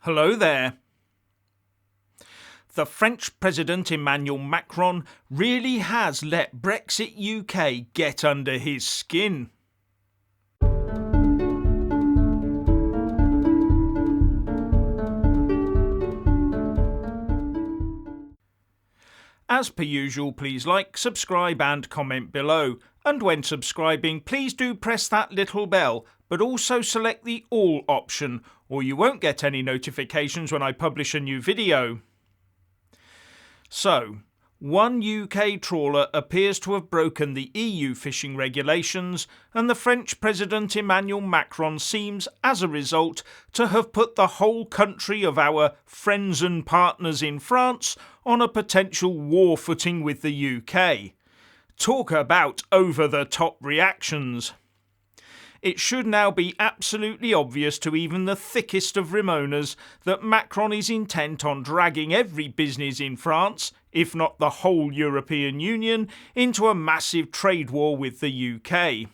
Hello there. The French President Emmanuel Macron really has let Brexit UK get under his skin. As per usual, please like, subscribe and comment below. And when subscribing, please do press that little bell, but also select the all option, or you won't get any notifications when I publish a new video. So, one UK trawler appears to have broken the EU fishing regulations, and the French President Emmanuel Macron seems, as a result, to have put the whole country of our friends and partners in France on a potential war footing with the UK. Talk about over-the-top reactions. It should now be absolutely obvious to even the thickest of Ramonas that Macron is intent on dragging every business in France, if not the whole European Union, into a massive trade war with the UK.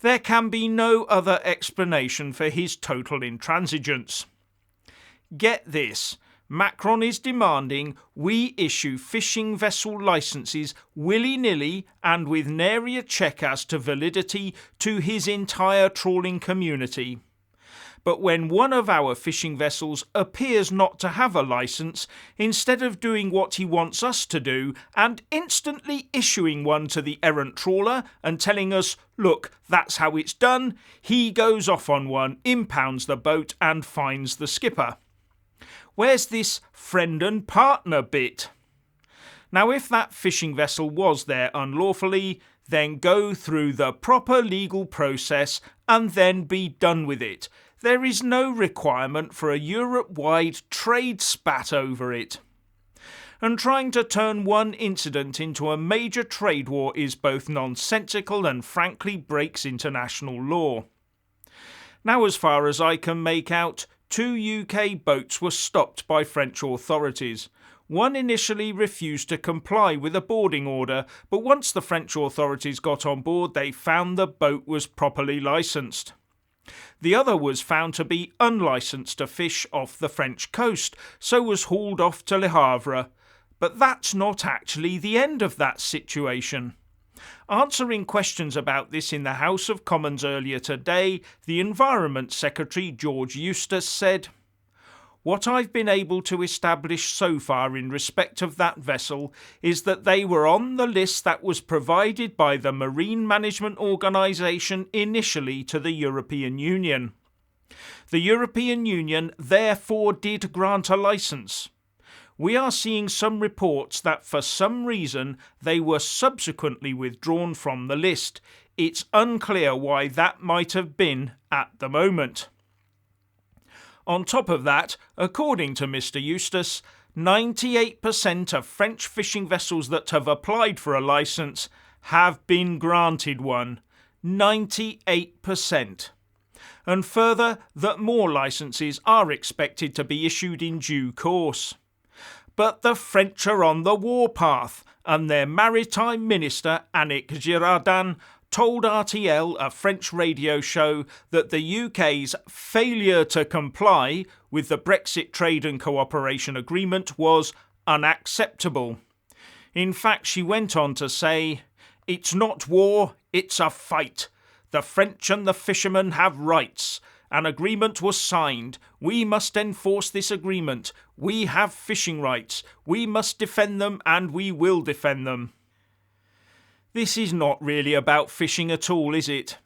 There can be no other explanation for his total intransigence. Get this. Macron is demanding we issue fishing vessel licences willy-nilly and with nary a check as to validity to his entire trawling community. But when one of our fishing vessels appears not to have a licence, instead of doing what he wants us to do and instantly issuing one to the errant trawler and telling us, look, that's how it's done, he goes off on one, impounds the boat and fines the skipper. Where's this friend and partner bit? Now, if that fishing vessel was there unlawfully, then go through the proper legal process and then be done with it. There is no requirement for a Europe-wide trade spat over it. And trying to turn one incident into a major trade war is both nonsensical and frankly breaks international law. Now, as far as I can make out, 2 UK boats were stopped by French authorities. One initially refused to comply with a boarding order, but once the French authorities got on board, they found the boat was properly licensed. The other was found to be unlicensed to fish off the French coast, so was hauled off to Le Havre. But that's not actually the end of that situation. Answering questions about this in the House of Commons earlier today, the Environment Secretary George Eustace said, "What I've been able to establish so far in respect of that vessel is that they were on the list that was provided by the Marine Management Organisation initially to the European Union. The European Union therefore did grant a licence. We are seeing some reports that for some reason they were subsequently withdrawn from the list. It's unclear why that might have been at the moment." On top of that, according to Mr Eustace, 98% of French fishing vessels that have applied for a licence have been granted one. 98%. And further, that more licences are expected to be issued in due course. But the French are on the warpath, and their maritime minister, Annick Girardin, told RTL, a French radio show, that the UK's failure to comply with the Brexit Trade and Cooperation Agreement was unacceptable. In fact, she went on to say, "It's not war, it's a fight. The French and the fishermen have rights. An agreement was signed. We must enforce this agreement. We have fishing rights. We must defend them and we will defend them." This is not really about fishing at all, is it?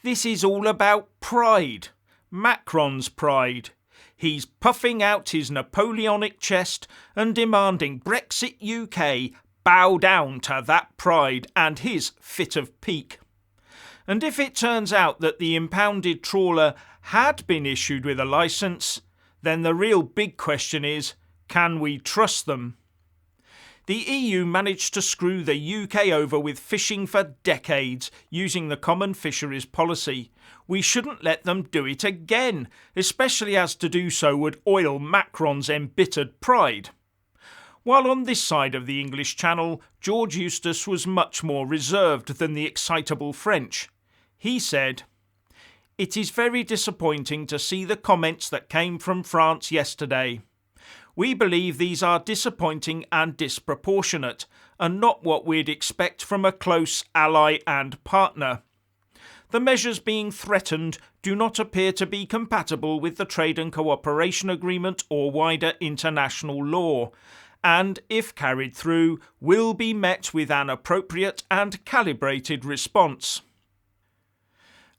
This is all about pride. Macron's pride. He's puffing out his Napoleonic chest and demanding Brexit UK bow down to that pride and his fit of pique. And if it turns out that the impounded trawler had been issued with a licence, then the real big question is, can we trust them? The EU managed to screw the UK over with fishing for decades using the common fisheries policy. We shouldn't let them do it again, especially as to do so would oil Macron's embittered pride. While on this side of the English Channel, George Eustace was much more reserved than the excitable French. He said, It is very disappointing to see the comments that came from France yesterday. We believe these are disappointing and disproportionate, and not what we'd expect from a close ally and partner. The measures being threatened do not appear to be compatible with the Trade and Cooperation Agreement or wider international law, and, if carried through, will be met with an appropriate and calibrated response.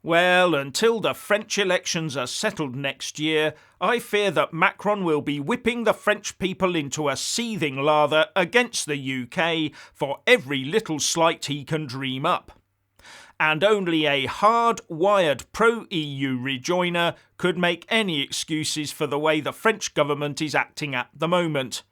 Well, until the French elections are settled next year, I fear that Macron will be whipping the French people into a seething lather against the UK for every little slight he can dream up. And only a hard-wired pro-EU rejoiner could make any excuses for the way the French government is acting at the moment.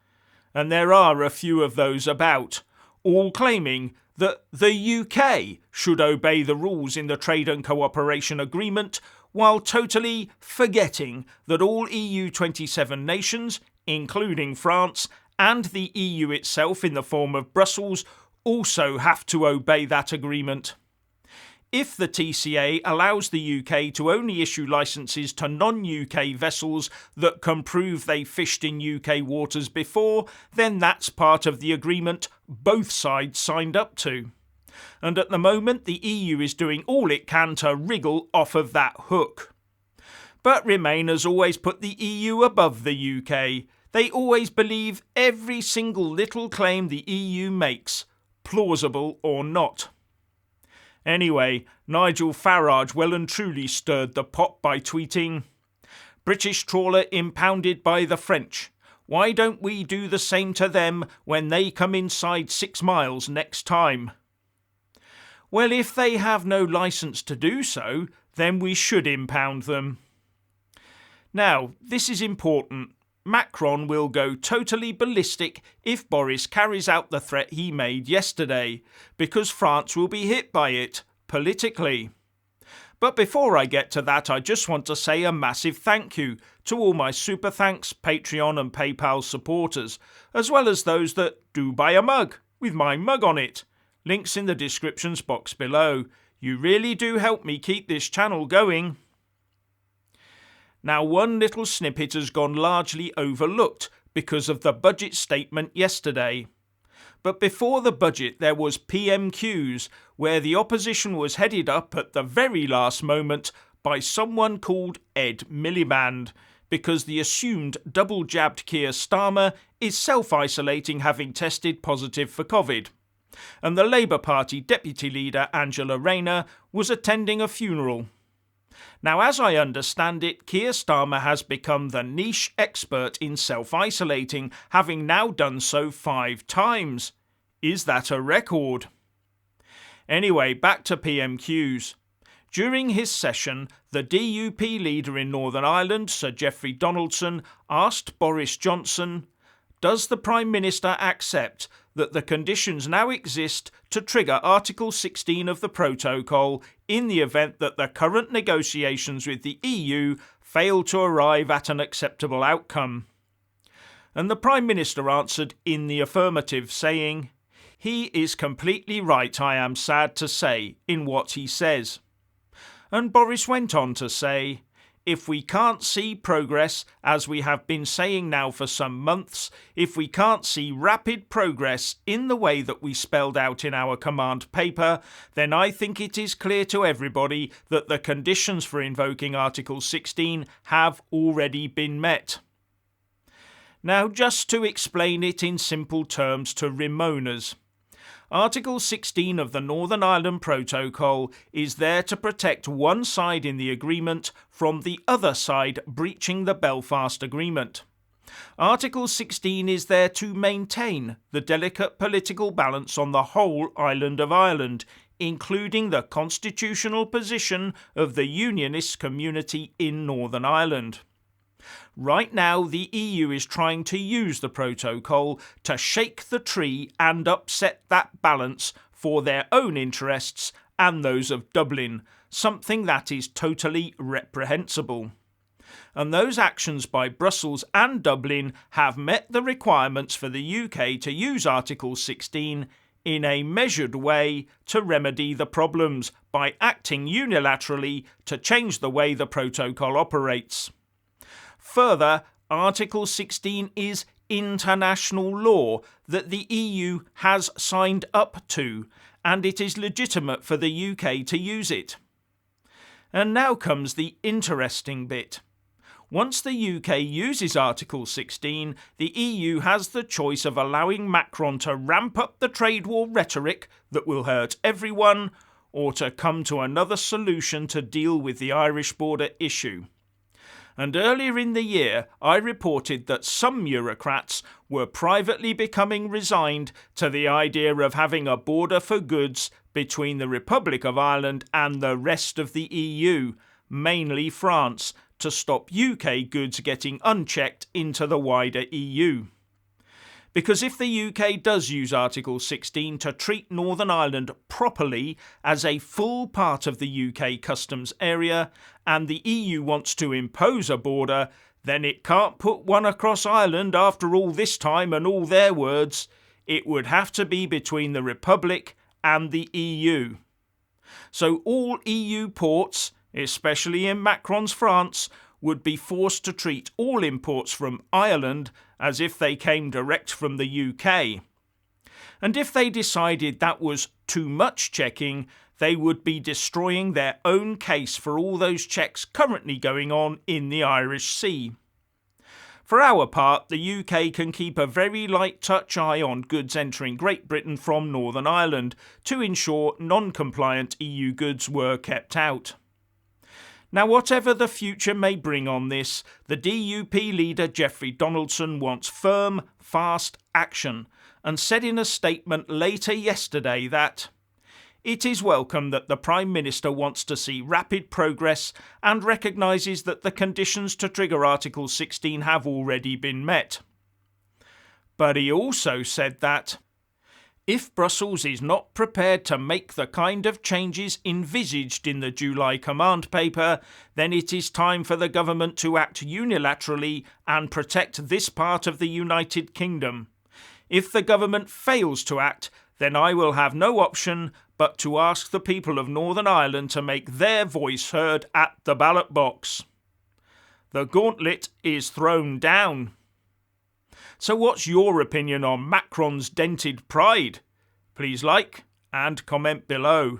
And there are a few of those about, all claiming that the UK should obey the rules in the Trade and Cooperation Agreement, while totally forgetting that all EU 27 nations, including France, and the EU itself in the form of Brussels, also have to obey that agreement. If the TCA allows the UK to only issue licences to non-UK vessels that can prove they fished in UK waters before, then that's part of the agreement both sides signed up to. And at the moment, the EU is doing all it can to wriggle off of that hook. But Remainers always put the EU above the UK. They always believe every single little claim the EU makes, plausible or not. Anyway, Nigel Farage well and truly stirred the pot by tweeting, "British trawler impounded by the French. Why don't we do the same to them when they come inside 6 miles next time?" Well, if they have no licence to do so, then we should impound them. Now, this is important. Macron will go totally ballistic if Boris carries out the threat he made yesterday, because France will be hit by it, politically. But before I get to that, I just want to say a massive thank you to all my Super Thanks, Patreon and PayPal supporters, as well as those that do buy a mug, with my mug on it. Links in the descriptions box below. You really do help me keep this channel going. Now, one little snippet has gone largely overlooked because of the budget statement yesterday. But before the budget there was PMQs, where the opposition was headed up at the very last moment by someone called Ed Miliband, because the assumed double-jabbed Keir Starmer is self-isolating, having tested positive for COVID. And the Labour Party deputy leader Angela Rayner was attending a funeral. Now, as I understand it, Keir Starmer has become the niche expert in self-isolating, having now done so 5 times. Is that a record? Anyway, back to PMQs. During his session, the DUP leader in Northern Ireland, Sir Geoffrey Donaldson, asked Boris Johnson, "Does the Prime Minister accept that the conditions now exist to trigger Article 16 of the Protocol in the event that the current negotiations with the EU fail to arrive at an acceptable outcome?" And the Prime Minister answered in the affirmative, saying, "He is completely right, I am sad to say, in what he says." And Boris went on to say, "If we can't see progress, as we have been saying now for some months, if we can't see rapid progress in the way that we spelled out in our command paper, then I think it is clear to everybody that the conditions for invoking Article 16 have already been met." Now, just to explain it in simple terms to Remoaners, Article 16 of the Northern Ireland Protocol is there to protect one side in the agreement from the other side breaching the Belfast Agreement. Article 16 is there to maintain the delicate political balance on the whole island of Ireland, including the constitutional position of the Unionist community in Northern Ireland. Right now, the EU is trying to use the protocol to shake the tree and upset that balance for their own interests and those of Dublin, something that is totally reprehensible. And those actions by Brussels and Dublin have met the requirements for the UK to use Article 16 in a measured way to remedy the problems by acting unilaterally to change the way the protocol operates. Further, Article 16 is international law that the EU has signed up to, and it is legitimate for the UK to use it. And now comes the interesting bit. Once the UK uses Article 16, the EU has the choice of allowing Macron to ramp up the trade war rhetoric that will hurt everyone, or to come to another solution to deal with the Irish border issue. And earlier in the year, I reported that some Eurocrats were privately becoming resigned to the idea of having a border for goods between the Republic of Ireland and the rest of the EU, mainly France, to stop UK goods getting unchecked into the wider EU. Because if the UK does use Article 16 to treat Northern Ireland properly as a full part of the UK customs area, and the EU wants to impose a border, then it can't put one across Ireland after all this time and all their words. It would have to be between the Republic and the EU. So all EU ports, especially in Macron's France, would be forced to treat all imports from Ireland as if they came direct from the UK. And if they decided that was too much checking, they would be destroying their own case for all those checks currently going on in the Irish Sea. For our part, the UK can keep a very light touch eye on goods entering Great Britain from Northern Ireland to ensure non-compliant EU goods were kept out. Now, whatever the future may bring on this, the DUP leader Geoffrey Donaldson wants firm, fast action, and said in a statement later yesterday that it is welcome that the Prime Minister wants to see rapid progress and recognises that the conditions to trigger Article 16 have already been met. But he also said that if Brussels is not prepared to make the kind of changes envisaged in the July command paper, then it is time for the government to act unilaterally and protect this part of the United Kingdom. If the government fails to act, then I will have no option but to ask the people of Northern Ireland to make their voice heard at the ballot box. The gauntlet is thrown down. So what's your opinion on Macron's dented pride? Please like and comment below.